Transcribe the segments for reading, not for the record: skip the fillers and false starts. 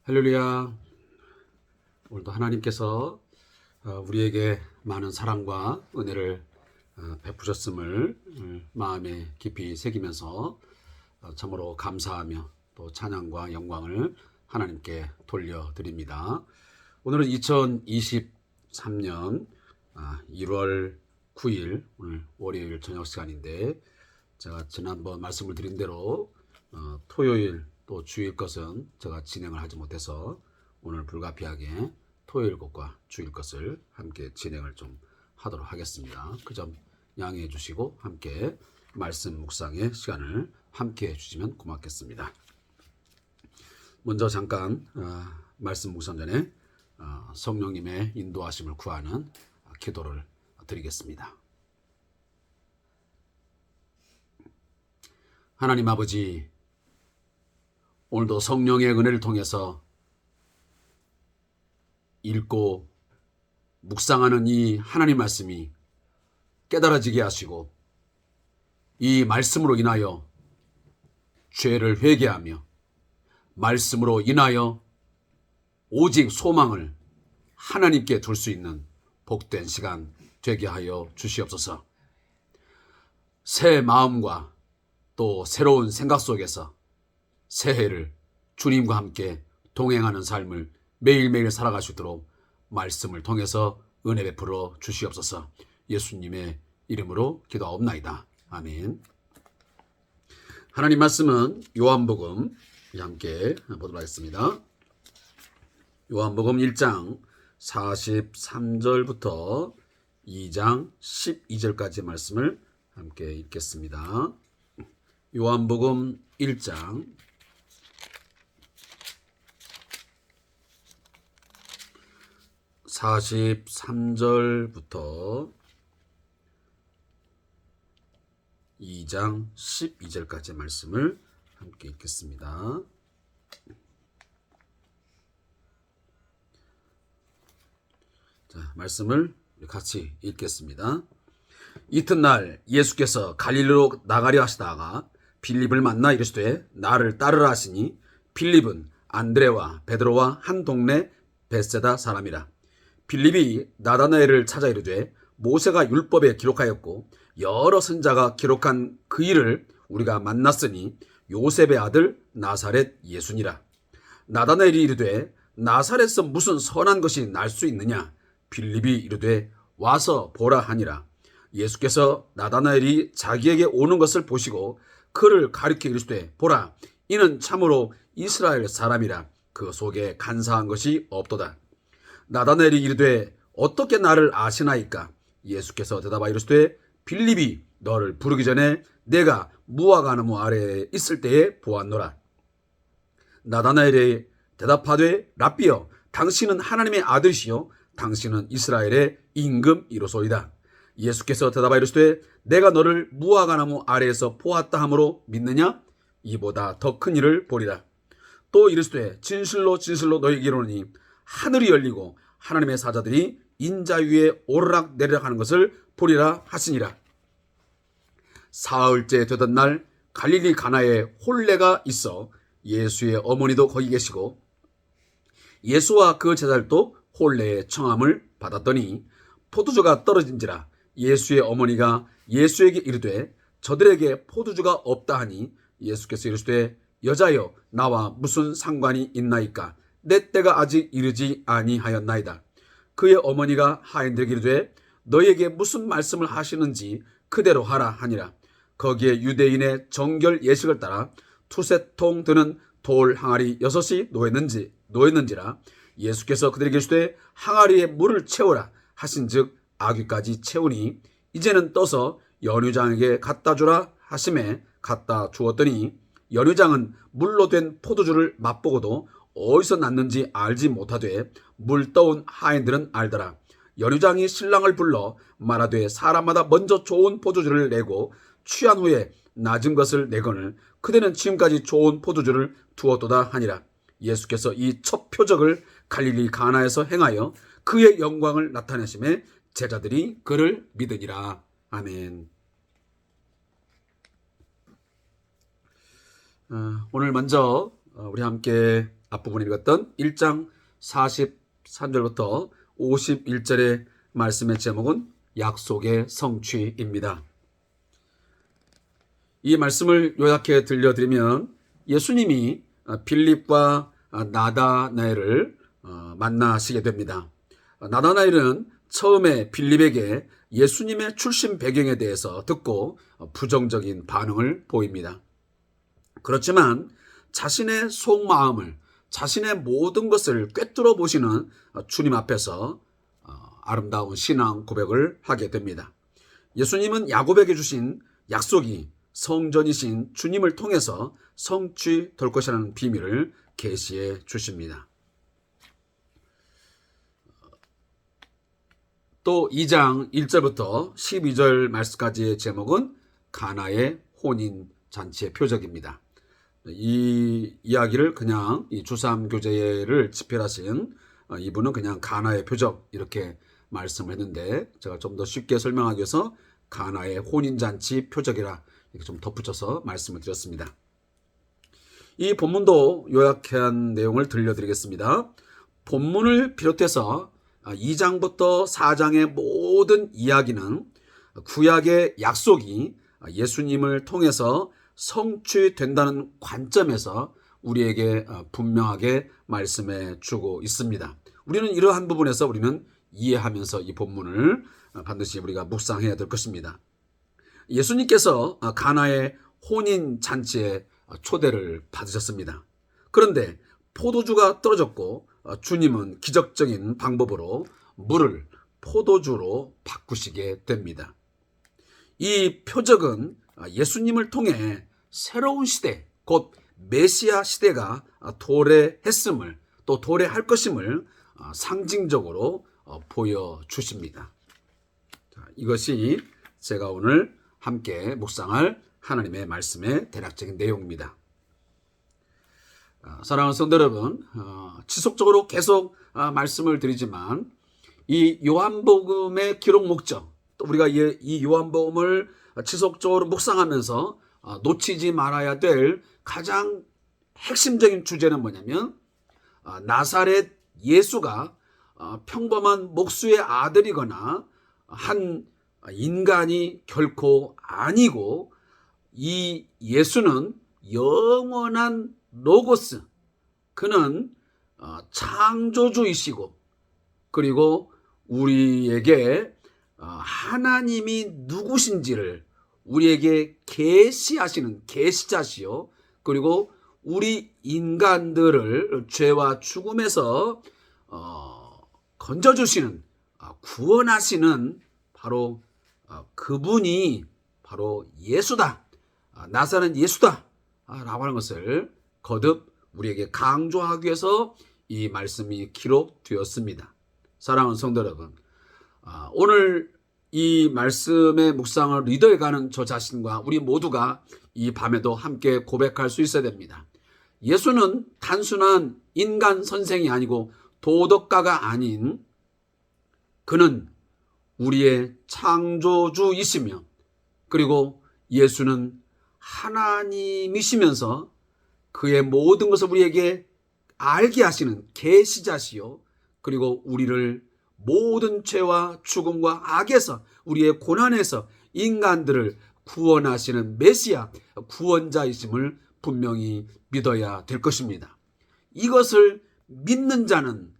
할렐루야. 오늘도 하나님께서 우리에게 많은 사랑과 은혜를 베푸셨음을 마음에 깊이 새기면서 참으로 감사하며 또 찬양과 영광을 하나님께 돌려드립니다. 오늘은 2023년 1월 9일 오늘 월요일 저녁 시간인데, 제가 지난번 말씀을 드린 대로 토요일 또 주일 것은 제가 진행을 하지 못해서 오늘 불가피하게 토요일 것과 주일 것을 함께 진행을 좀 하도록 하겠습니다. 그 점 양해해 주시고 함께 말씀 묵상의 시간을 함께 해주시면 고맙겠습니다. 먼저 잠깐 말씀 묵상 전에 성령님의 인도하심을 구하는 기도를 드리겠습니다. 하나님 아버지, 오늘도 성령의 은혜를 통해서 읽고 묵상하는 이 하나님 말씀이 깨달아지게 하시고, 이 말씀으로 인하여 죄를 회개하며 말씀으로 인하여 오직 소망을 하나님께 둘 수 있는 복된 시간 되게 하여 주시옵소서. 새 마음과 또 새로운 생각 속에서 새해를 주님과 함께 동행하는 삶을 매일매일 살아갈 수 있도록 말씀을 통해서 은혜 베풀어 주시옵소서. 예수님의 이름으로 기도하옵나이다. 아멘. 하나님 말씀은 요한복음 함께 보도록 하겠습니다. 요한복음 1장 43절부터 2장 12절까지 말씀을 함께 읽겠습니다. 요한복음 1장 43절부터 2장 12절까지 말씀을 함께 읽겠습니다. 자, 말씀을 같이 읽겠습니다. 이튿날 예수께서 갈릴리로 나가려 하시다가 빌립을 만나 이르시되 나를 따르라 하시니, 빌립은 안드레와 베드로와 한 동네 벳세다 사람이라. 빌립이 나다나엘을 찾아 이르되 모세가 율법에 기록하였고 여러 선자가 기록한 그 일을 우리가 만났으니 요셉의 아들 나사렛 예수니라. 나다나엘이 이르되 나사렛에서 무슨 선한 것이 날 수 있느냐? 빌립이 이르되 와서 보라 하니라. 예수께서 나다나엘이 자기에게 오는 것을 보시고 그를 가리켜 이르시되 보라, 이는 참으로 이스라엘 사람이라. 그 속에 간사한 것이 없도다. 나다나엘이 이르되 어떻게 나를 아시나이까? 예수께서 대답하여 이르시되 빌립이 너를 부르기 전에 내가 무화과나무 아래에 있을 때에 보았노라. 나다나엘이 대답하되 랍비여, 당신은 하나님의 아들이시요 당신은 이스라엘의 임금이로소이다. 예수께서 대답하여 이르시되 내가 너를 무화과나무 아래에서 보았다 함으로 믿느냐? 이보다 더 큰 일을 보리라. 또 이르시되 진실로 진실로 너희에게 이르노니 하늘이 열리고 하나님의 사자들이 인자 위에 오르락 내리락 하는 것을 보리라 하시니라. 사흘째 되던 날 갈릴리 가나에 혼례가 있어 예수의 어머니도 거기 계시고 예수와 그 제자들도 혼례의 청함을 받았더니 포도주가 떨어진지라. 예수의 어머니가 예수에게 이르되 저들에게 포도주가 없다 하니 예수께서 이르시되 여자여, 나와 무슨 상관이 있나이까? 내 때가 아직 이르지 아니하였나이다. 그의 어머니가 하인들에게 이르되 너희에게 무슨 말씀을 하시는지 그대로 하라 하니라. 거기에 유대인의 정결 예식을 따라 투세통 드는 돌 항아리 6이 놓였는지라. 예수께서 그들에게 이르시되 항아리에 물을 채우라 하신즉 아귀까지 채우니 이제는 떠서 연유장에게 갖다 주라 하심에 갖다 주었더니 연유장은 물로 된 포도주를 맛보고도 어디서 났는지 알지 못하되 물 떠온 하인들은 알더라. 연유장이 신랑을 불러 말하되 사람마다 먼저 좋은 포도주를 내고 취한 후에 낮은 것을 내거늘 그대는 지금까지 좋은 포도주를 두었도다 하니라. 예수께서 이 첫 표적을 갈릴리 가나에서 행하여 그의 영광을 나타내심에 제자들이 그를 믿으니라. 아멘. 오늘 먼저 우리 함께 앞부분에 읽었던 1장 43절부터 51절의 말씀의 제목은 약속의 성취입니다. 이 말씀을 요약해 들려드리면 예수님이 빌립과 나다나엘을 만나시게 됩니다. 나다나엘은 처음에 빌립에게 예수님의 출신 배경에 대해서 듣고 부정적인 반응을 보입니다. 그렇지만 자신의 속마음을, 자신의 모든 것을 꿰뚫어 보시는 주님 앞에서 아름다운 신앙 고백을 하게 됩니다. 예수님은 야곱에게 주신 약속이 성전이신 주님을 통해서 성취될 것이라는 비밀을 계시해 주십니다. 또 2장 1절부터 12절 말씀까지의 제목은 가나의 혼인잔치의 표적입니다. 이 이야기를 그냥 이 주3교제를 집필하신 이분은 그냥 가나의 표적 이렇게 말씀을 했는데, 제가 좀 더 쉽게 설명하기 위해서 가나의 혼인잔치 표적이라 이렇게 좀 덧붙여서 말씀을 드렸습니다. 이 본문도 요약한 내용을 들려드리겠습니다. 본문을 비롯해서 2장부터 4장의 모든 이야기는 구약의 약속이 예수님을 통해서 성취된다는 관점에서 우리에게 분명하게 말씀해 주고 있습니다. 우리는 이러한 부분에서 우리는 이해하면서 이 본문을 반드시 우리가 묵상해야 될 것입니다. 예수님께서 가나의 혼인잔치에 초대를 받으셨습니다. 그런데 포도주가 떨어졌고 주님은 기적적인 방법으로 물을 포도주로 바꾸시게 됩니다. 이 표적은 예수님을 통해 새로운 시대, 곧 메시아 시대가 도래했음을, 또 도래할 것임을 상징적으로 보여주십니다. 이것이 제가 오늘 함께 묵상할 하나님의 말씀의 대략적인 내용입니다. 사랑하는 성도 여러분, 지속적으로 계속 말씀을 드리지만 이 요한복음의 기록 목적, 또 우리가 이 요한복음을 지속적으로 묵상하면서 놓치지 말아야 될 가장 핵심적인 주제는 뭐냐면, 나사렛 예수가 평범한 목수의 아들이거나 한 인간이 결코 아니고, 이 예수는 영원한 로고스, 그는 창조주이시고, 그리고 우리에게 하나님이 누구신지를 우리에게 계시하시는 계시자시요, 그리고 우리 인간들을 죄와 죽음에서 건져주시는, 구원하시는 바로 그분이 바로 예수다, 나사렛 예수다 라고 하는 것을 거듭 우리에게 강조하기 위해서 이 말씀이 기록되었습니다. 사랑하는 성도 여러분, 오늘 이 말씀의 묵상을 리더해가는 저 자신과 우리 모두가 이 밤에도 함께 고백할 수 있어야 됩니다. 예수는 단순한 인간 선생이 아니고 도덕가가 아닌, 그는 우리의 창조주이시며, 그리고 예수는 하나님이시면서 그의 모든 것을 우리에게 알게 하시는 계시자시요, 그리고 우리를 모든 죄와 죽음과 악에서, 우리의 고난에서 인간들을 구원하시는 메시아, 구원자이심을 분명히 믿어야 될 것입니다. 이것을 믿는 자는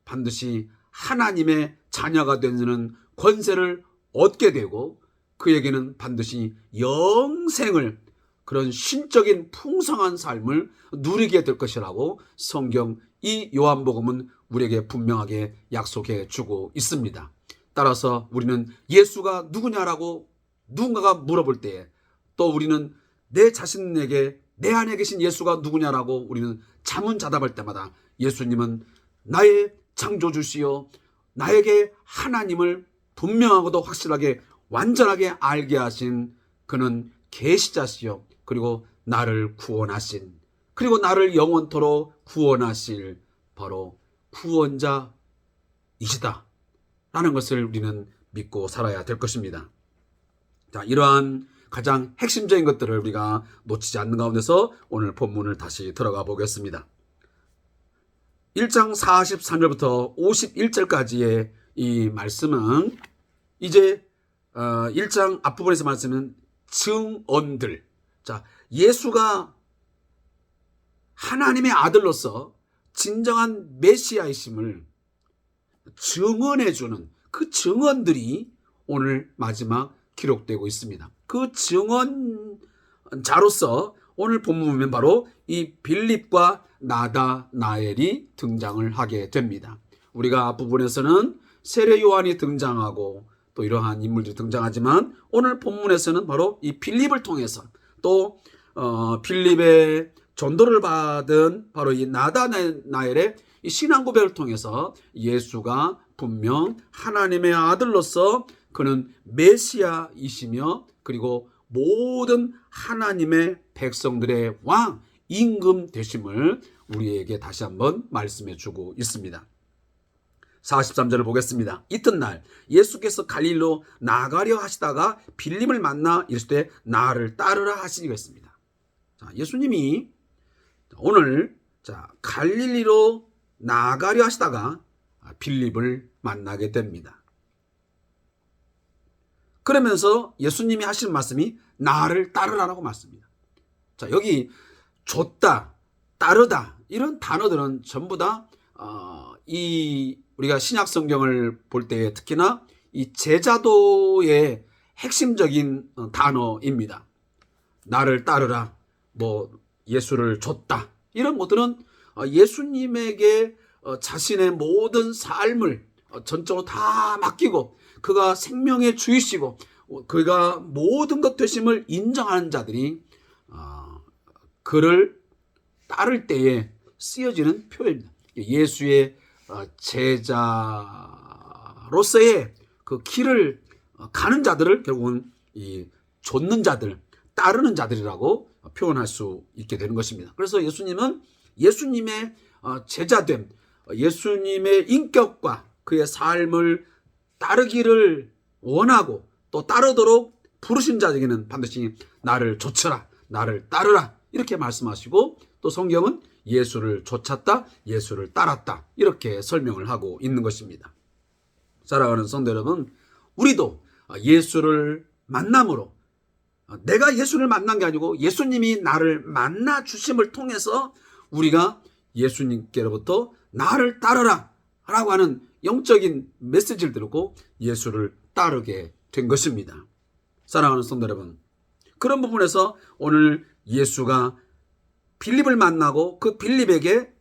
반드시 하나님의 자녀가 되는 권세를 얻게 되고, 그에게는 반드시 영생을, 그런 신적인 풍성한 삶을 누리게 될 것이라고 성경 이 요한복음은 우리에게 분명하게 약속해 주고 있습니다. 따라서 우리는 예수가 누구냐라고 누군가가 물어볼 때에, 또 우리는 내 자신에게 내 안에 계신 예수가 누구냐라고 우리는 자문자답할 때마다 예수님은 나의 창조주시요, 나에게 하나님을 분명하고도 확실하게 완전하게 알게 하신 그는 계시자시요, 그리고 나를 구원하신, 그리고 나를 영원토록 구원하실 바로 구원자이시다 라는 것을 우리는 믿고 살아야 될 것입니다. 자, 이러한 가장 핵심적인 것들을 우리가 놓치지 않는 가운데서 오늘 본문을 다시 들어가 보겠습니다. 1장 43절부터 51절까지의 이 말씀은 이제 1장 앞부분에서 말씀은 증언들. 자, 예수가 하나님의 아들로서 진정한 메시아이심을 증언해주는 그 증언들이 오늘 마지막 기록되고 있습니다. 그 증언자로서 오늘 본문 보면 바로 이 빌립과 나다나엘이 등장을 하게 됩니다. 우리가 앞부분에서는 세례 요한이 등장하고 또 이러한 인물들이 등장하지만 오늘 본문에서는 바로 이 빌립을 통해서 또 빌립의 전도를 받은 바로 이 나다나엘의 이 신앙 고백을 통해서 예수가 분명 하나님의 아들로서 그는 메시아이시며 그리고 모든 하나님의 백성들의 왕, 임금 되심을 우리에게 다시 한번 말씀해 주고 있습니다. 43절을 보겠습니다. 이튿날 예수께서 갈릴리로 나가려 하시다가 빌립을 만나 이르시되 나를 따르라 하시겠습니다. 자, 예수님이 오늘 갈릴리로 나가려 하시다가 빌립을 만나게 됩니다. 그러면서 예수님이 하시는 말씀이 나를 따르라라고 말씀입니다. 자, 여기 줬다, 따르다 이런 단어들은 전부 다 우리가 신약 성경을 볼 때 특히나 이 제자도의 핵심적인 단어입니다. 나를 따르라, 예수를 줬다 이런 것들은 예수님에게 자신의 모든 삶을 전적으로 다 맡기고 그가 생명의 주이시고 그가 모든 것 되심을 인정하는 자들이 그를 따를 때에 쓰여지는 표현입니다. 예수의 제자로서의 그 길을 가는 자들을 결국은 이 좇는 자들, 따르는 자들이라고 표현할 수 있게 되는 것입니다. 그래서 예수님은 예수님의 제자됨, 예수님의 인격과 그의 삶을 따르기를 원하고 또 따르도록 부르신 자에게는 반드시 나를 좇으라, 나를 따르라 이렇게 말씀하시고 또 성경은 예수를 좇았다, 예수를 따랐다 이렇게 설명을 하고 있는 것입니다. 사랑하는 성도 여러분, 우리도 예수를 만남으로 내가 예수를 만난 게 아니고 예수님이 나를 만나 주심을 통해서 우리가 예수님께로부터 나를 따르라 라고 하는 영적인 메시지를 들고 예수를 따르게 된 것입니다. 사랑하는 성도 여러분, 그런 부분에서 오늘 예수가 빌립을 만나고 그 빌립에게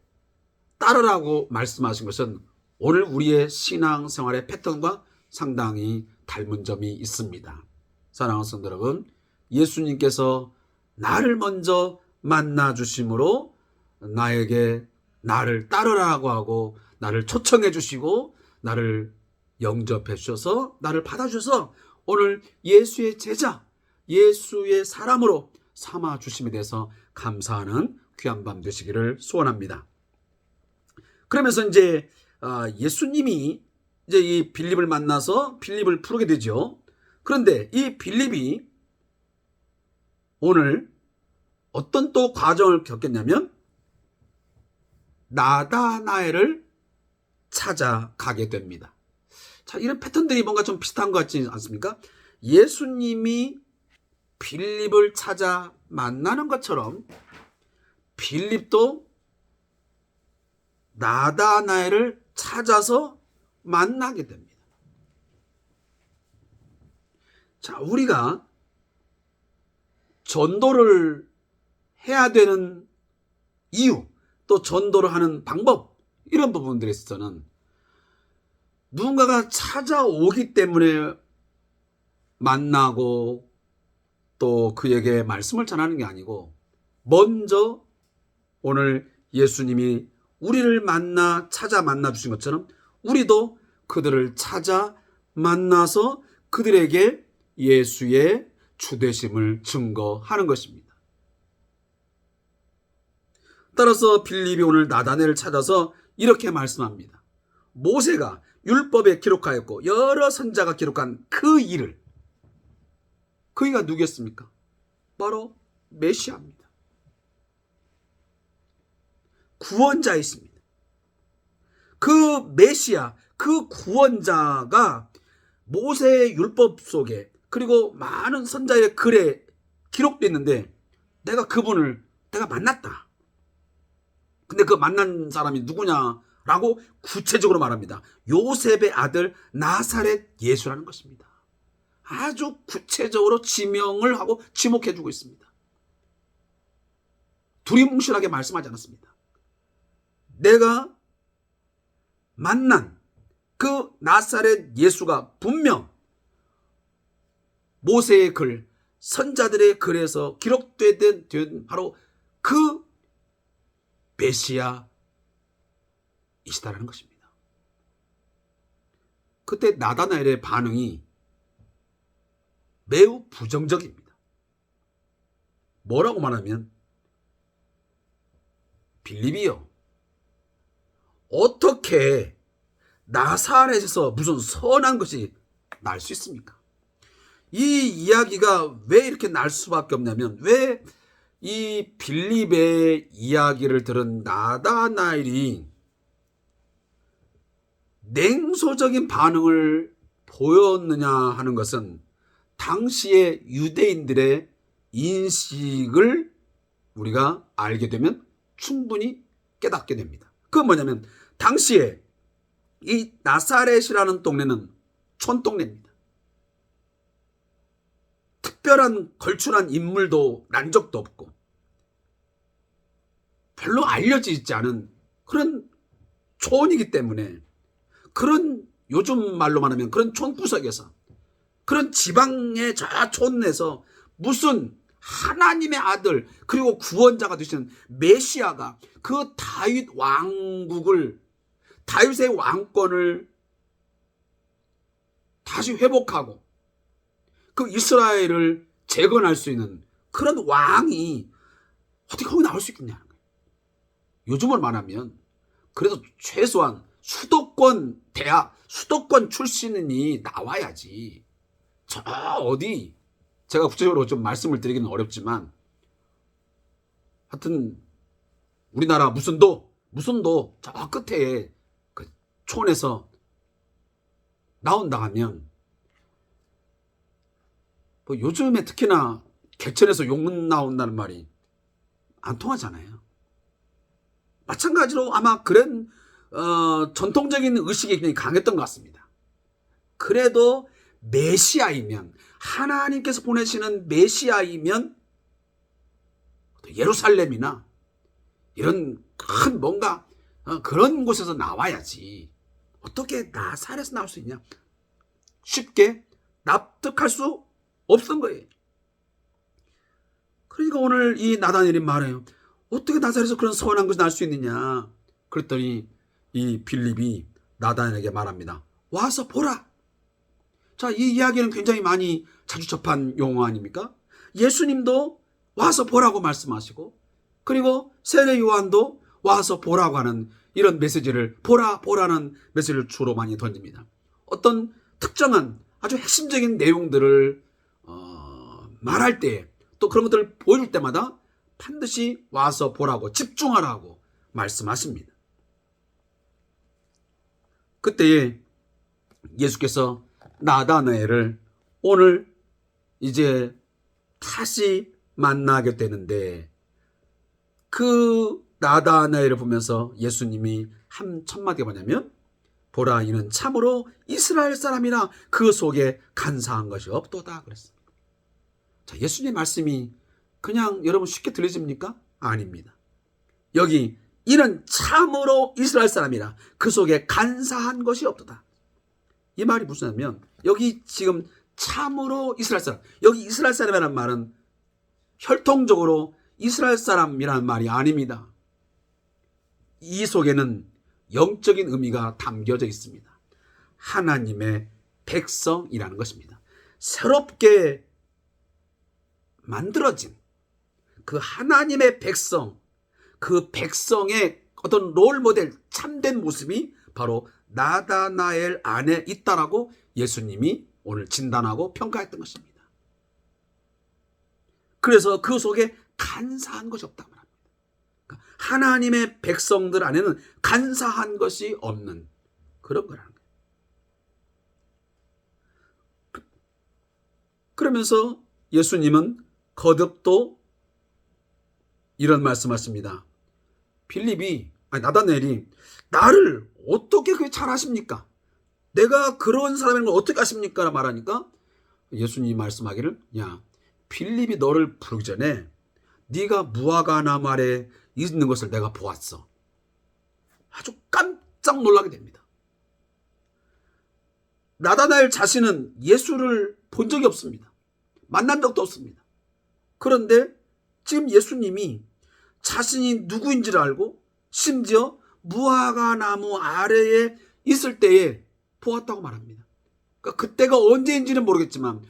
따르라고 말씀하신 것은 오늘 우리의 신앙생활의 패턴과 상당히 닮은 점이 있습니다. 사랑하는 성도 여러분, 예수님께서 나를 먼저 만나 주심으로 나에게 나를 따르라고 하고 나를 초청해 주시고 나를 영접해 주셔서 나를 받아주셔서 오늘 예수의 제자, 예수의 사람으로 삼아 주심에 대해서 감사하는 귀한 밤 되시기를 소원합니다. 그러면서 이제 예수님이 이제 이 빌립을 만나서 빌립을 부르게 되죠. 그런데 이 빌립이 오늘 어떤 또 과정을 겪겠냐면 나다나엘을 찾아가게 됩니다. 자, 이런 패턴들이 뭔가 좀 비슷한 것 같지 않습니까? 예수님이 빌립을 찾아 만나는 것처럼 빌립도 나다나엘을 찾아서 만나게 됩니다. 자, 우리가 전도를 해야 되는 이유, 또 전도를 하는 방법, 이런 부분들에 있어서는 누군가가 찾아오기 때문에 만나고 또 그에게 말씀을 전하는 게 아니고 먼저 오늘 예수님이 우리를 찾아 만나 주신 것처럼 우리도 그들을 찾아 만나서 그들에게 예수의 주되심을 증거하는 것입니다. 따라서 빌립이 오늘 나다나엘을 찾아서 이렇게 말씀합니다. 모세가 율법에 기록하였고 여러 선자가 기록한 그 일을, 그이가 누구였습니까? 바로 메시아입니다. 구원자이십니다. 그 메시아, 그 구원자가 모세의 율법 속에 그리고 많은 선자의 글에 기록되어 있는데 내가 그분을 내가 만났다. 근데 그 만난 사람이 누구냐라고 구체적으로 말합니다. 요셉의 아들 나사렛 예수라는 것입니다. 아주 구체적으로 지명을 하고 지목해주고 있습니다. 두리뭉실하게 말씀하지 않았습니다. 내가 만난 그 나사렛 예수가 분명 모세의 글, 선자들의 글에서 기록된 바로 그 메시아이시다라는 것입니다. 그때 나다나엘의 반응이 매우 부정적입니다. 뭐라고 말하면 빌립이요, 어떻게 나사렛에서 무슨 선한 것이 날 수 있습니까? 이 이야기가 왜 이렇게 날 수밖에 없냐면, 왜 이 빌립의 이야기를 들은 나다나엘이 냉소적인 반응을 보였느냐 하는 것은 당시의 유대인들의 인식을 우리가 알게 되면 충분히 깨닫게 됩니다. 그건 뭐냐면, 당시에 이 나사렛이라는 동네는 촌동네입니다. 특별한 걸출한 인물도 난 적도 없고 별로 알려지지 않은 그런 촌이기 때문에, 그런 요즘 말로 말하면 그런 촌구석에서, 그런 지방의 저 촌에서 무슨 하나님의 아들 그리고 구원자가 되시는 메시아가 그 다윗 왕국을, 다윗의 왕권을 다시 회복하고 그 이스라엘을 재건할 수 있는 그런 왕이 어떻게 거기 나올 수 있겠냐는 거예요. 요즘으로 말하면 그래도 최소한 수도권 대학, 수도권 출신이 나와야지. 저 어디, 제가 구체적으로 좀 말씀을 드리기는 어렵지만 하여튼 우리나라 무슨도 저 끝에 그 촌에서 나온다 하면, 뭐 요즘에 특히나 개천에서 욕 나온다는 말이 안 통하잖아요. 마찬가지로 아마 그런 전통적인 의식이 굉장히 강했던 것 같습니다. 그래도 메시아이면, 하나님께서 보내시는 메시아이면 예루살렘이나 이런 큰 뭔가 그런 곳에서 나와야지. 어떻게 나사렛에서 나올 수 있냐? 쉽게 납득할 수 없던 거예요. 그러니까 오늘 이 나다나엘이 말해요. 어떻게 나사렛에서 그런 선한 것이 날 수 있느냐? 그랬더니 이 빌립이 나다나엘에게 말합니다. 와서 보라. 자, 이 이야기는 굉장히 많이 자주 접한 용어 아닙니까? 예수님도 와서 보라고 말씀하시고, 그리고 세례 요한도 와서 보라고 하는 이런 메시지를, 보라는 메시지를 주로 많이 던집니다. 어떤 특정한 아주 핵심적인 내용들을 말할 때, 또 그런 것들을 보여줄 때마다 반드시 와서 보라고, 집중하라고 말씀하십니다. 그때에 예수께서 나다나엘을 오늘 이제 다시 만나게 되는데, 그 나다나엘을 보면서 예수님이 한 첫마디가 뭐냐면, 보라, 이는 참으로 이스라엘 사람이라 그 속에 간사한 것이 없도다 그랬습니다. 자, 예수님의 말씀이 그냥 여러분 쉽게 들리십니까? 아닙니다. 여기 이는 참으로 이스라엘 사람이라 그 속에 간사한 것이 없도다. 이 말이 무슨 말이냐면, 여기 지금 참으로 이스라엘 사람, 여기 이스라엘 사람이라는 말은 혈통적으로 이스라엘 사람이라는 말이 아닙니다. 이 속에는 영적인 의미가 담겨져 있습니다. 하나님의 백성이라는 것입니다. 새롭게 만들어진 그 하나님의 백성, 그 백성의 어떤 롤모델, 참된 모습이 바로 나다나엘 안에 있다라고 예수님이 오늘 진단하고 평가했던 것입니다. 그래서 그 속에 간사한 것이 없다고 합니다. 하나님의 백성들 안에는 간사한 것이 없는 그런 거라는 거예요. 그러면서 예수님은 거듭 이런 말씀하십니다. 나다나엘이 나를 어떻게 그렇게 잘 아십니까? 내가 그런 사람인 걸 어떻게 아십니까? 말하니까 예수님이 말씀하기를, 야, 빌립이 너를 부르기 전에 네가 무화과 나무 아래 있는 것을 내가 보았어. 아주 깜짝 놀라게 됩니다. 나다나엘 자신은 예수를 본 적이 없습니다. 만난 적도 없습니다. 그런데 지금 예수님이 자신이 누구인지를 알고 심지어 무화과 나무 아래에 있을 때에 보았다고 말합니다. 그러니까 그때가 언제인지는 모르겠지만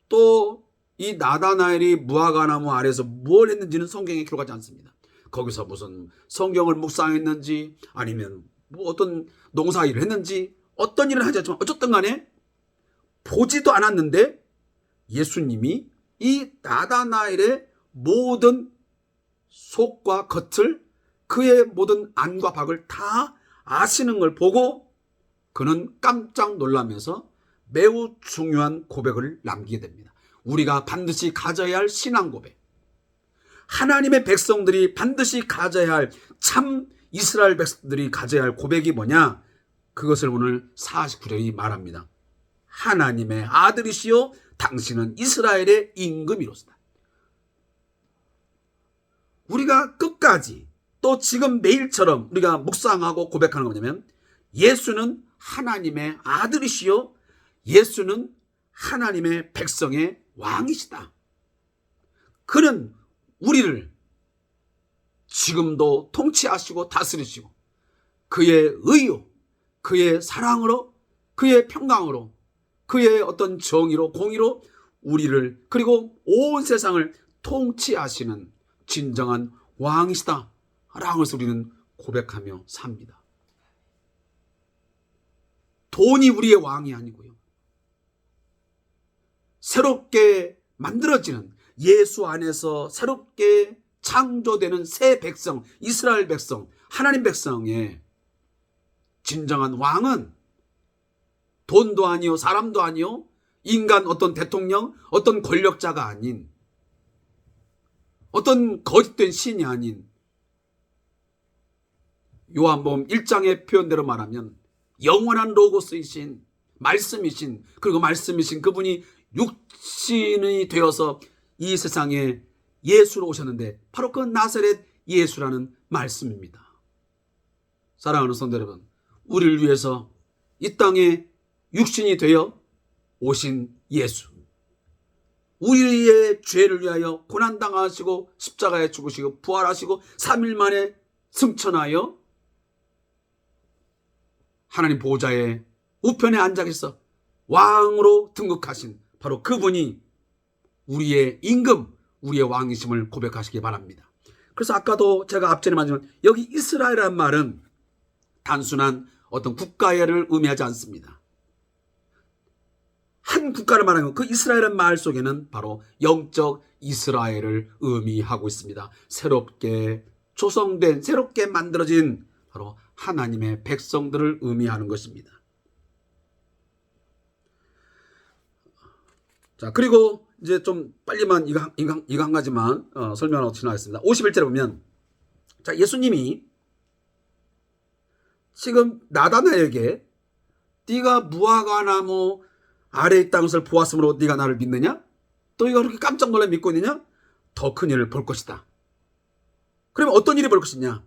또 이 나다나엘이 무화과 나무 아래에서 뭘 했는지는 성경에 기록하지 않습니다. 거기서 무슨 성경을 묵상했는지 아니면 뭐 어떤 농사 일을 했는지 어떤 일을 하지 않지만 어쨌든 간에 보지도 않았는데 예수님이 이 나다나엘의 모든 속과 겉을, 그의 모든 안과 밖을 다 아시는 걸 보고 그는 깜짝 놀라면서 매우 중요한 고백을 남기게 됩니다. 우리가 반드시 가져야 할 신앙 고백, 하나님의 백성들이 반드시 가져야 할, 참 이스라엘 백성들이 가져야 할 고백이 뭐냐? 그것을 오늘 49절이 말합니다. 하나님의 아들이시요 당신은 이스라엘의 임금이로소이다. 우리가 끝까지 또 지금 매일처럼 우리가 묵상하고 고백하는 거냐면, 예수는 하나님의 아들이시요 예수는 하나님의 백성의 왕이시다. 그는 우리를 지금도 통치하시고 다스리시고 그의 의요, 그의 사랑으로, 그의 평강으로, 그의 어떤 정의로, 공의로 우리를, 그리고 온 세상을 통치하시는 진정한 왕이시다 라는 것을 우리는 고백하며 삽니다. 돈이 우리의 왕이 아니고요, 새롭게 만들어지는 예수 안에서 새롭게 창조되는 새 백성, 이스라엘 백성, 하나님 백성의 진정한 왕은 돈도 아니요, 사람도 아니요, 인간 어떤 대통령, 어떤 권력자가 아닌, 어떤 거짓된 신이 아닌, 요한복음 1장의 표현대로 말하면 영원한 로고스이신, 말씀이신, 그리고 말씀이신 그분이 육신이 되어서 이 세상에 예수로 오셨는데 바로 그 나사렛 예수라는 말씀입니다. 사랑하는 성도 여러분, 우리를 위해서 이 땅에 육신이 되어 오신 예수, 우리의 죄를 위하여 고난당하시고 십자가에 죽으시고 부활하시고 3일 만에 승천하여 하나님 보좌의 우편에 앉아 계셔 왕으로 등극하신 바로 그분이 우리의 임금, 우리의 왕이심을 고백하시기 바랍니다. 그래서 아까도 제가 앞전에 말했지만 여기 이스라엘이라는 말은 단순한 어떤 국가를 의미하지 않습니다. 한 국가를 말하는 그 이스라엘이라는 말 속에는 바로 영적 이스라엘을 의미하고 있습니다. 새롭게 조성된, 새롭게 만들어진 바로 하나님의 백성들을 의미하는 것입니다. 자, 그리고 이제 좀 빨리만 이거 한 가지만 설명하고 지나가겠습니다. 51절에 보면, 자, 예수님이 지금 나다나엘에게 네가 무화과 나무 아래에 있다는 것을 보았으므로 네가 나를 믿느냐? 또 이거 그렇게 깜짝 놀라 믿고 있느냐? 더 큰 일을 볼 것이다. 그러면 어떤 일이 볼 것이냐?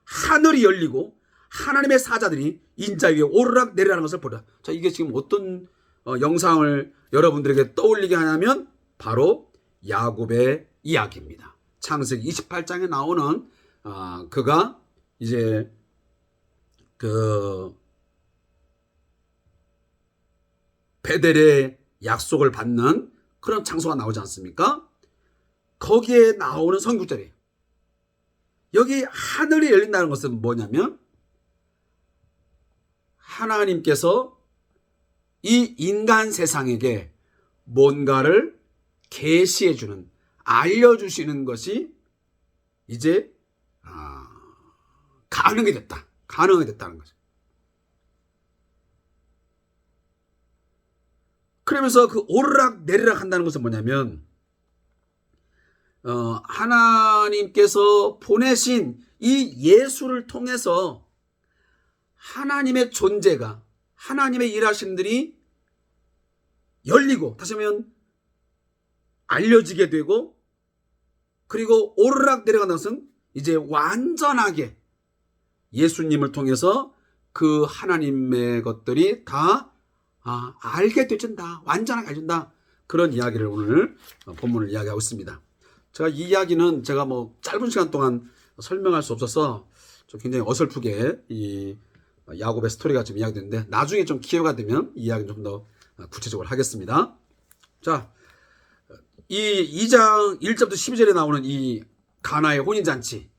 하늘이 열리고 하나님의 사자들이 인자 위에 오르락 내리라는 것을 보라. 자, 이게 지금 어떤 영상을 여러분들에게 떠올리게 하냐면 바로 야곱의 이야기입니다. 창세기 28장에 나오는 그가 이제 그 베델의 약속을 받는 그런 장소가 나오지 않습니까? 거기에 나오는 선구절이에요. 여기 하늘이 열린다는 것은 뭐냐면 하나님께서 이 인간 세상에게 뭔가를 계시해 주는, 알려주시는 것이 이제 가능하게 됐다. 가능하게 됐다는 거죠. 그러면서 그 오르락 내리락 한다는 것은 뭐냐면 하나님께서 보내신 이 예수를 통해서 하나님의 존재가, 하나님의 일하심들이 열리고, 다시 하면 알려지게 되고, 그리고 오르락 내려간다는 것은 이제 완전하게 예수님을 통해서 그 하나님의 것들이 다 알게 되준다. 완전하게 알준다. 그런 이야기를 오늘 본문을 이야기하고 있습니다. 제가 이 이야기는 제가 뭐 짧은 시간 동안 설명할 수 없어서 좀 굉장히 어설프게 이 야곱의 스토리가 좀 이야기되는데, 나중에 좀 기회가 되면 이 이야기는 좀 더 구체적으로 하겠습니다. 자, 이 2장 1절부터 12절에 나오는 이 가나의 혼인잔치,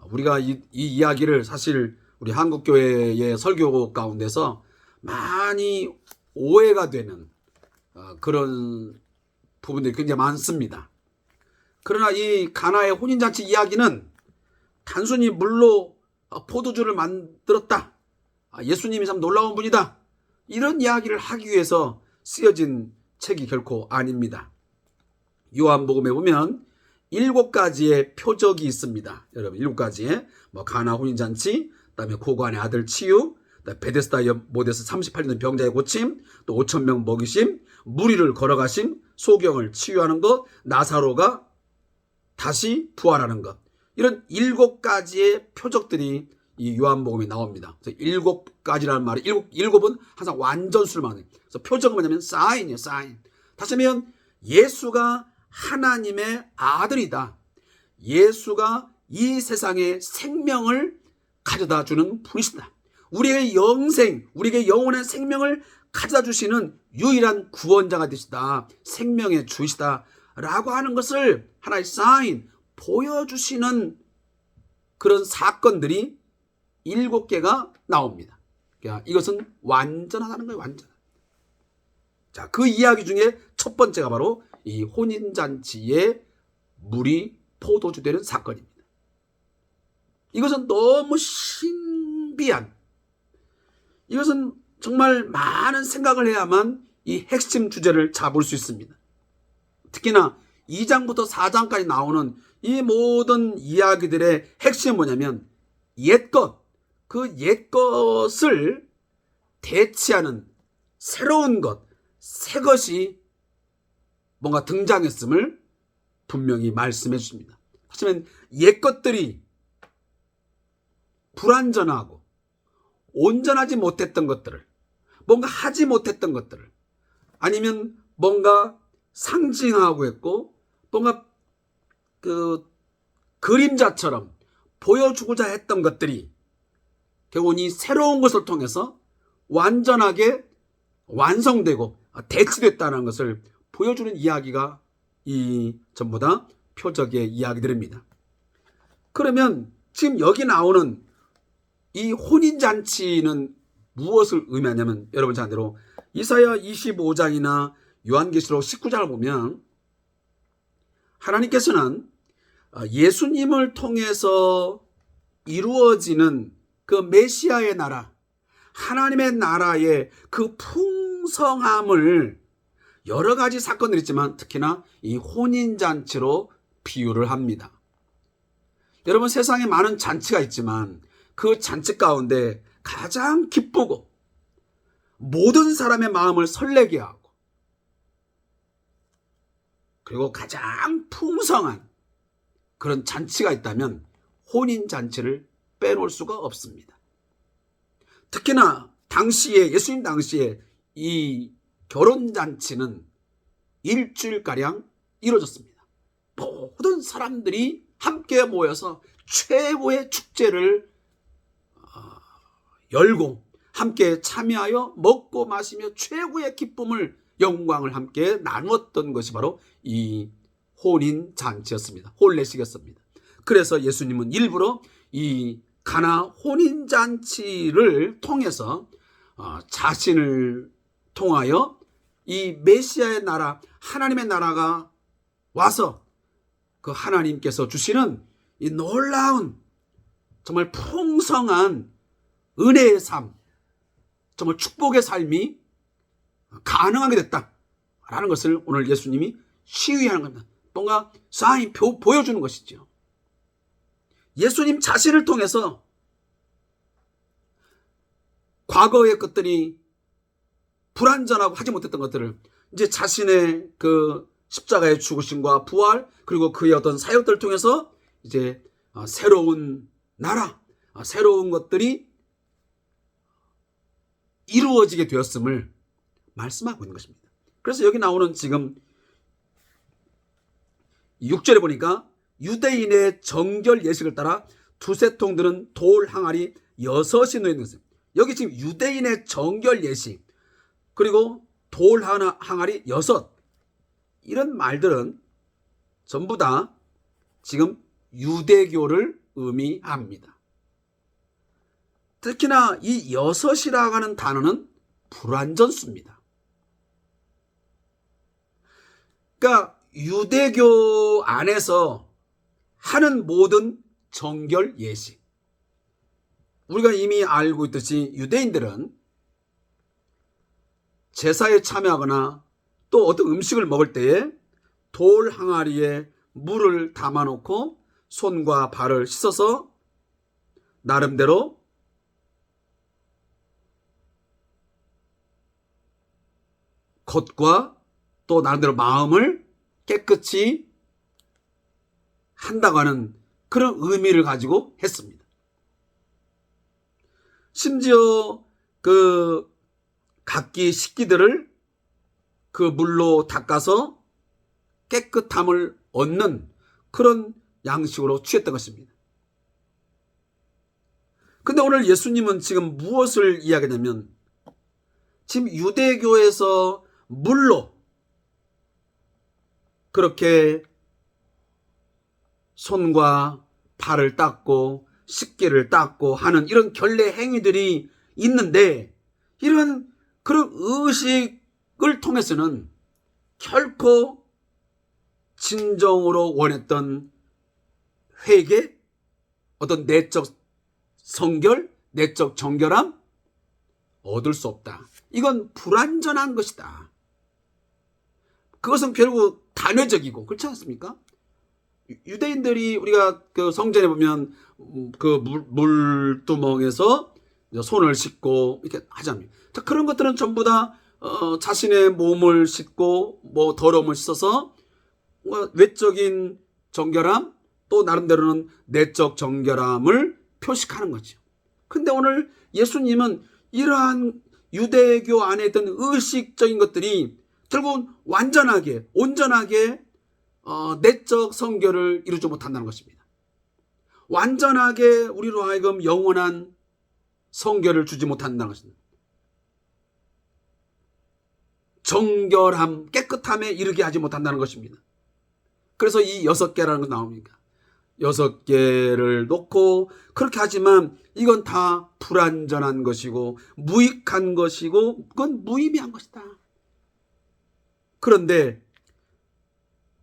우리가 이 이야기를 사실 우리 한국교회의 설교 가운데서 많이 오해가 되는 그런 부분들이 굉장히 많습니다. 그러나 이 가나의 혼인잔치 이야기는 단순히 물로 포도주를 만들었다, 예수님이 참 놀라운 분이다, 이런 이야기를 하기 위해서 쓰여진 책이 결코 아닙니다. 요한복음에 보면 7가지의 표적이 있습니다. 여러분, 7가지의 가나 혼인잔치, 그다음에 고관의 아들 치유, 베데스다 못에서 38년 된 병자의 고침, 또 5,000명 먹이심, 무리를 걸어가심, 소경을 치유하는 것, 나사로가 다시 부활하는 것, 이런 7가지의 표적들이 이 요한복음에 나옵니다. 그래서 7가지라는 말이, 7은 항상 완전수를 말해요. 그래서 표적은 뭐냐면 사인이에요. 사인. 다시 하면 예수가 하나님의 아들이다, 예수가 이 세상에 생명을 가져다 주는 분이시다, 우리의 영생, 우리에게 영원한 생명을 가져다 주시는 유일한 구원자가 되시다, 생명의 주이시다 라고 하는 것을 하나의 사인, 보여주시는 그런 사건들이 7개가 나옵니다. 그러니까 이것은 완전하다는 거예요. 완전. 자, 그 이야기 중에 첫 번째가 바로 이 혼인잔치에 물이 포도주 되는 사건입니다. 이것은 너무 신비한, 이것은 정말 많은 생각을 해야만 이 핵심 주제를 잡을 수 있습니다. 특히나 2장부터 4장까지 나오는 이 모든 이야기들의 핵심은 뭐냐면 옛것, 그 옛것을 대체하는 새로운 것, 새 것이 뭔가 등장했음을 분명히 말씀해 주십니다. 하지만 옛것들이 불완전하고 온전하지 못했던 것들을, 뭔가 하지 못했던 것들을, 아니면 뭔가 상징하고 했고 뭔가 그 그림자처럼 보여주고자 했던 것들이 결국은 이 새로운 것을 통해서 완전하게 완성되고 대치됐다는 것을 보여주는 이야기가 이 전부 다 표적의 이야기들입니다. 그러면 지금 여기 나오는 이 혼인잔치는 무엇을 의미하냐면, 여러분 잘 아는 대로 이사야 25장이나 요한계시록 19장을 보면 하나님께서는 예수님을 통해서 이루어지는 그 메시아의 나라, 하나님의 나라의 그 풍성함을 여러 가지 사건들이 있지만 특히나 이 혼인잔치로 비유를 합니다. 여러분, 세상에 많은 잔치가 있지만 그 잔치 가운데 가장 기쁘고 모든 사람의 마음을 설레게 하고 그리고 가장 풍성한 그런 잔치가 있다면 혼인잔치를 빼놓을 수가 없습니다. 특히나 당시에, 예수님 당시에 이 결혼잔치는 일주일가량 이루어졌습니다. 모든 사람들이 함께 모여서 최고의 축제를 열고 함께 참여하여 먹고 마시며 최고의 기쁨을, 영광을 함께 나누었던 것이 바로 이 혼인잔치였습니다. 혼례식이었습니다. 그래서 예수님은 일부러 이 가나 혼인잔치를 통해서 자신을 통하여 이 메시아의 나라, 하나님의 나라가 와서 그 하나님께서 주시는 이 놀라운 정말 풍성한 은혜의 삶, 정말 축복의 삶이 가능하게 됐다라는 것을 오늘 예수님이 시위하는 겁니다. 뭔가 사인 보여주는 것이죠. 예수님 자신을 통해서 과거의 것들이 불완전하고 하지 못했던 것들을 이제 자신의 그 십자가의 죽으심과 부활, 그리고 그의 어떤 사역들을 통해서 이제 새로운 나라, 새로운 것들이 이루어지게 되었음을 말씀하고 있는 것입니다. 그래서 여기 나오는 지금 6절에 보니까 유대인의 정결 예식을 따라 두세 통 드는 돌 항아리 6이 놓여 있는 것입니다. 여기 지금 유대인의 정결 예식, 그리고 돌 항아리 6, 이런 말들은 전부 다 지금 유대교를 의미합니다. 특히나 이 6이라고 하는 단어는 불완전수입니다. 그러니까 유대교 안에서 하는 모든 정결 예식, 우리가 이미 알고 있듯이 유대인들은 제사에 참여하거나 또 어떤 음식을 먹을 때에 돌 항아리에 물을 담아놓고 손과 발을 씻어서 나름대로 겉과 또 나름대로 마음을 깨끗이 한다고 하는 그런 의미를 가지고 했습니다. 심지어 그 각기 식기들을 그 물로 닦아서 깨끗함을 얻는 그런 양식으로 취했던 것입니다. 근데 오늘 예수님은 지금 무엇을 이야기하냐면, 지금 유대교에서 물로 그렇게 손과 발을 닦고 식기를 닦고 하는 이런 결례 행위들이 있는데, 이런 그런 의식을 통해서는 결코 진정으로 원했던 회개, 어떤 내적 성결, 내적 정결함 얻을 수 없다. 이건 불완전한 것이다. 그것은 결국 단회적이고, 그렇지 않습니까? 유대인들이 우리가 그 성전에 보면 그 물두멍에서 손을 씻고 이렇게 하잖아요. 자, 그런 것들은 전부 다 자신의 몸을 씻고 뭐 더러움을 씻어서 외적인 정결함, 또 나름대로는 내적 정결함을 표식하는 거죠. 근데 오늘 예수님은 이러한 유대교 안에 있던 의식적인 것들이 결국은 완전하게, 온전하게 내적 성결을 이루지 못한다는 것입니다. 완전하게 우리로 하여금 영원한 성결을 주지 못한다는 것입니다. 정결함, 깨끗함에 이르게 하지 못한다는 것입니다. 그래서 이 6개라는 거 나옵니까? 6개를 놓고 그렇게 하지만 이건 다 불완전한 것이고 무익한 것이고 그건 무의미한 것이다. 그런데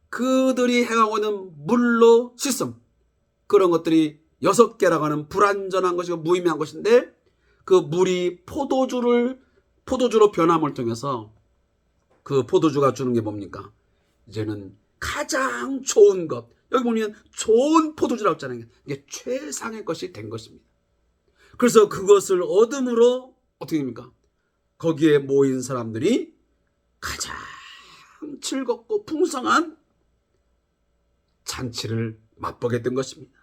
그들이 행하고 있는 물로 씻음, 그런 것들이 6개라고 하는 불완전한 것이고 무의미한 것인데, 그 물이 포도주로 변함을 통해서 그 포도주가 주는 게 뭡니까? 이제는 가장 좋은 것, 여기 보면 좋은 포도주라고 했잖아요. 이게 최상의 것이 된 것입니다. 그래서 그것을 얻음으로 어떻게 됩니까? 거기에 모인 사람들이 가장 즐겁고 풍성한 잔치를 맛보게 된 것입니다.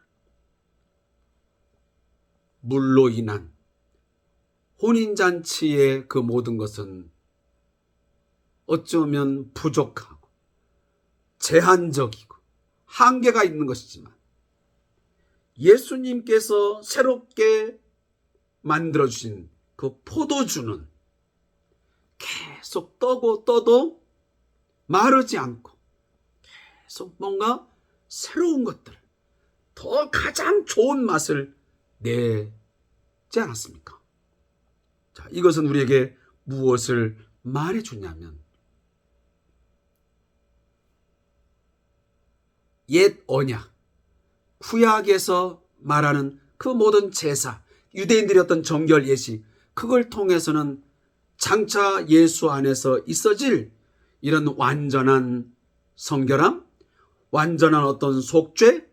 물로 인한 혼인잔치의 그 모든 것은 어쩌면 부족하고 제한적이고 한계가 있는 것이지만, 예수님께서 새롭게 만들어주신 그 포도주는 계속 떠도 마르지 않고 계속 뭔가 새로운 것들, 더 가장 좋은 맛을 내지 않았습니까? 자, 이것은 우리에게 무엇을 말해주냐면, 옛 언약, 구약에서 말하는 그 모든 제사, 유대인들이 어떤 정결 예식, 그걸 통해서는 장차 예수 안에서 있어질 이런 완전한 성결함, 완전한 어떤 속죄,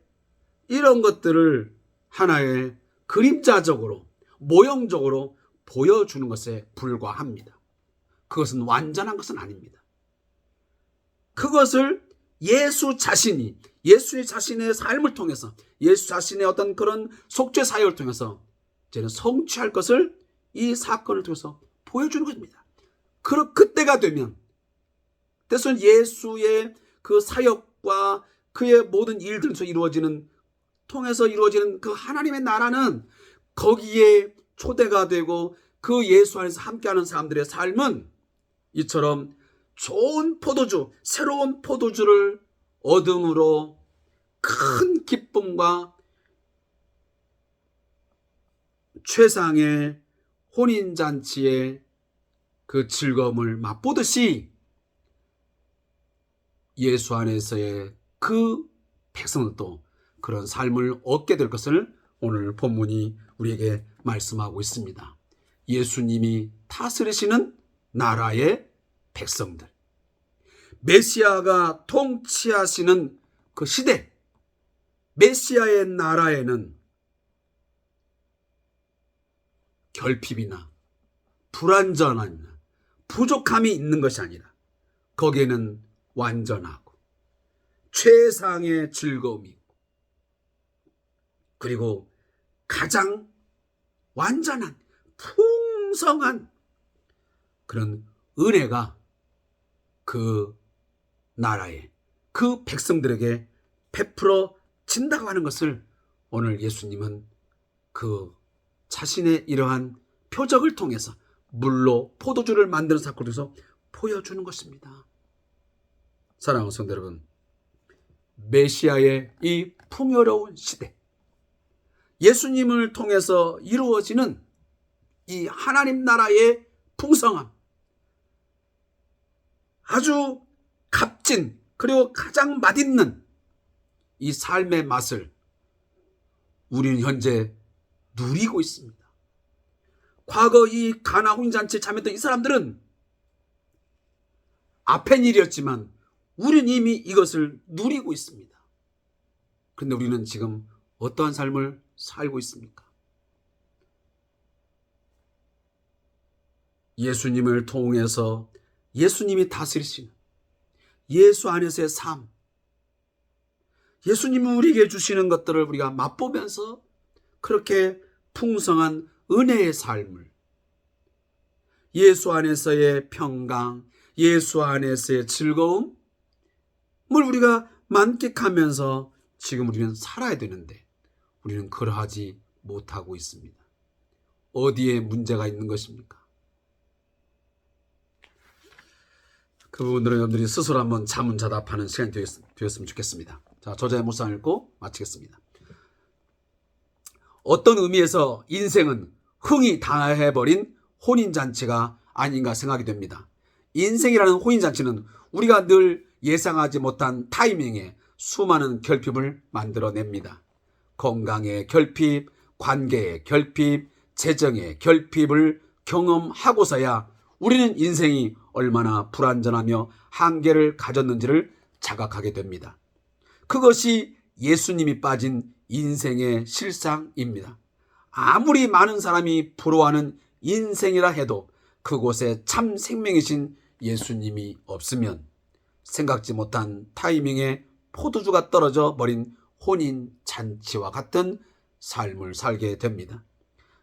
이런 것들을 하나의 그림자적으로, 모형적으로 보여주는 것에 불과합니다. 그것은 완전한 것은 아닙니다. 그것을 예수 자신이, 예수의 자신의 삶을 통해서, 예수 자신의 어떤 그런 속죄 사역을 통해서 저는 성취할 것을 이 사건을 통해서 보여주는 것입니다. 그때가 되면, 그래서 예수의 그 사역과 그의 모든 일들에서 통해서 이루어지는 그 하나님의 나라는 거기에 초대가 되고 그 예수 안에서 함께하는 사람들의 삶은 이처럼 좋은 포도주, 새로운 포도주를 얻음으로 큰 기쁨과 최상의 혼인잔치의 그 즐거움을 맛보듯이 예수 안에서의 그 백성들도 그런 삶을 얻게 될 것을 오늘 본문이 우리에게 말씀하고 있습니다. 예수님이 다스리시는 나라의 백성들, 메시아가 통치하시는 그 시대, 메시아의 나라에는 결핍이나 불완전한 부족함이 있는 것이 아니라 거기에는 완전하고 최상의 즐거움이 있고, 그리고 가장 완전한 풍성한 그런 은혜가 그 나라에, 그 백성들에게 베풀어진다고 하는 것을 오늘 예수님은 그 자신의 이러한 표적을 통해서, 물로 포도주를 만드는 사건을 통해서 보여주는 것입니다. 사랑하는 성도 여러분, 메시아의 이 풍요로운 시대, 예수님을 통해서 이루어지는 이 하나님 나라의 풍성함, 아주 값진 그리고 가장 맛있는 이 삶의 맛을 우리는 현재 누리고 있습니다. 과거 이 가나 혼인잔치에 참여했던 이 사람들은 앞의 일이었지만 우리는 이미 이것을 누리고 있습니다. 그런데 우리는 지금 어떠한 삶을 살고 있습니까? 예수님을 통해서 예수님이 다스리시는 예수 안에서의 삶, 예수님이 우리에게 주시는 것들을 우리가 맛보면서 그렇게 풍성한 은혜의 삶을, 예수 안에서의 평강, 예수 안에서의 즐거움을 우리가 만끽하면서 지금 우리는 살아야 되는데 우리는 그러하지 못하고 있습니다. 어디에 문제가 있는 것입니까? 그 부분들은 여러분들이 스스로 한번 자문자답하는 시간이 되었으면 좋겠습니다. 자, 저자의 묵상 읽고 마치겠습니다. 어떤 의미에서 인생은 흥이 다해버린 혼인잔치가 아닌가 생각이 됩니다. 인생이라는 혼인잔치는 우리가 늘 예상하지 못한 타이밍에 수많은 결핍을 만들어냅니다. 건강의 결핍, 관계의 결핍, 재정의 결핍을 경험하고서야 우리는 인생이 얼마나 불완전하며 한계를 가졌는지를 자각하게 됩니다. 그것이 예수님이 빠진 인생의 실상입니다. 아무리 많은 사람이 부러워하는 인생이라 해도 그곳에 참 생명이신 예수님이 없으면 생각지 못한 타이밍에 포도주가 떨어져 버린 혼인잔치와 같은 삶을 살게 됩니다.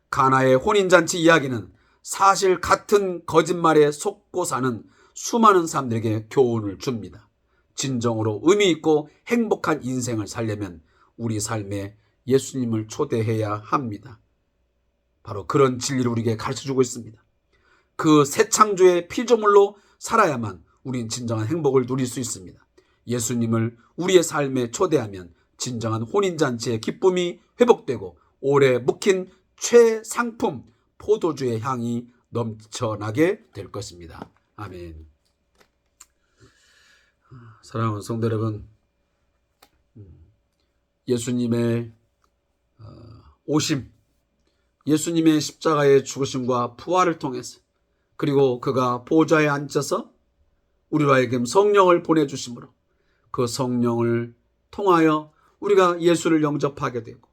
가나의 혼인잔치 이야기는 사실 같은 거짓말에 속고 사는 수많은 사람들에게 교훈을 줍니다. 진정으로 의미 있고 행복한 인생을 살려면 우리 삶에 예수님을 초대해야 합니다. 바로 그런 진리를 우리에게 가르쳐주고 있습니다. 그 새 창조의 피조물로 살아야만 우린 진정한 행복을 누릴 수 있습니다. 예수님을 우리의 삶에 초대하면 진정한 혼인잔치의 기쁨이 회복되고 오래 묵힌 최상품 포도주의 향이 넘쳐나게 될 것입니다. 아멘. 사랑하는 성도 여러분, 예수님의 오심, 예수님의 십자가의 죽으심과 부활을 통해서, 그리고 그가 보좌에 앉아서 우리로 하여금 성령을 보내주심으로 그 성령을 통하여 우리가 예수를 영접하게 되고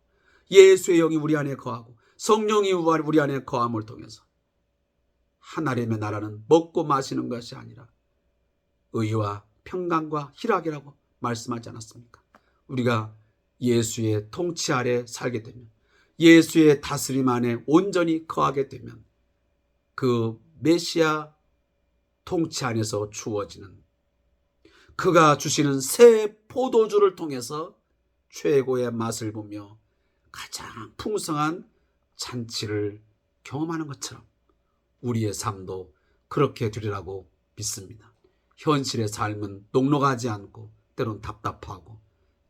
예수의 영이 우리 안에 거하고 성령이 우리 안에 거함을 통해서 하나님의 나라는 먹고 마시는 것이 아니라 의와 평강과 희락이라고 말씀하지 않았습니까? 우리가 예수의 통치 아래 살게 되면, 예수의 다스림 안에 온전히 거하게 되면 그 메시아 통치 안에서 주어지는, 그가 주시는 새 포도주를 통해서 최고의 맛을 보며 가장 풍성한 잔치를 경험하는 것처럼 우리의 삶도 그렇게 되리라고 믿습니다. 현실의 삶은 녹록하지 않고 때론 답답하고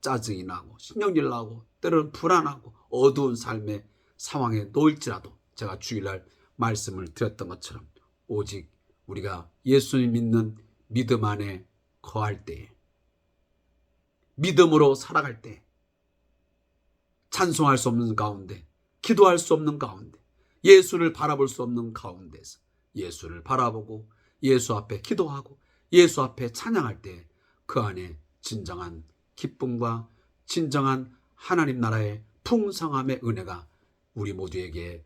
짜증이 나고 신경질 나고 때로는 불안하고 어두운 삶의 상황에 놓일지라도 제가 주일날 말씀을 드렸던 것처럼 오직 우리가 예수님 믿는 믿음 안에 거할 때에, 믿음으로 살아갈 때, 찬송할 수 없는 가운데, 기도할 수 없는 가운데, 예수를 바라볼 수 없는 가운데서 예수를 바라보고 예수 앞에 기도하고 예수 앞에 찬양할 때 그 안에 진정한 기쁨과 진정한 하나님 나라의 풍성함의 은혜가 우리 모두에게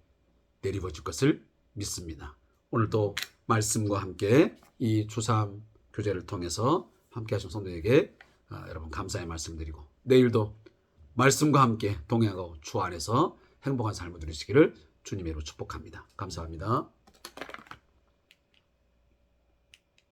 내리워질 것을 믿습니다. 오늘도 말씀과 함께 이 주삼 교제를 통해서 함께 하신 성도에게 여러분 감사의 말씀드리고, 내일도 말씀과 함께 동행하고 주 안에서 행복한 삶을 누리시기를 주님의 이름으로 축복합니다. 감사합니다.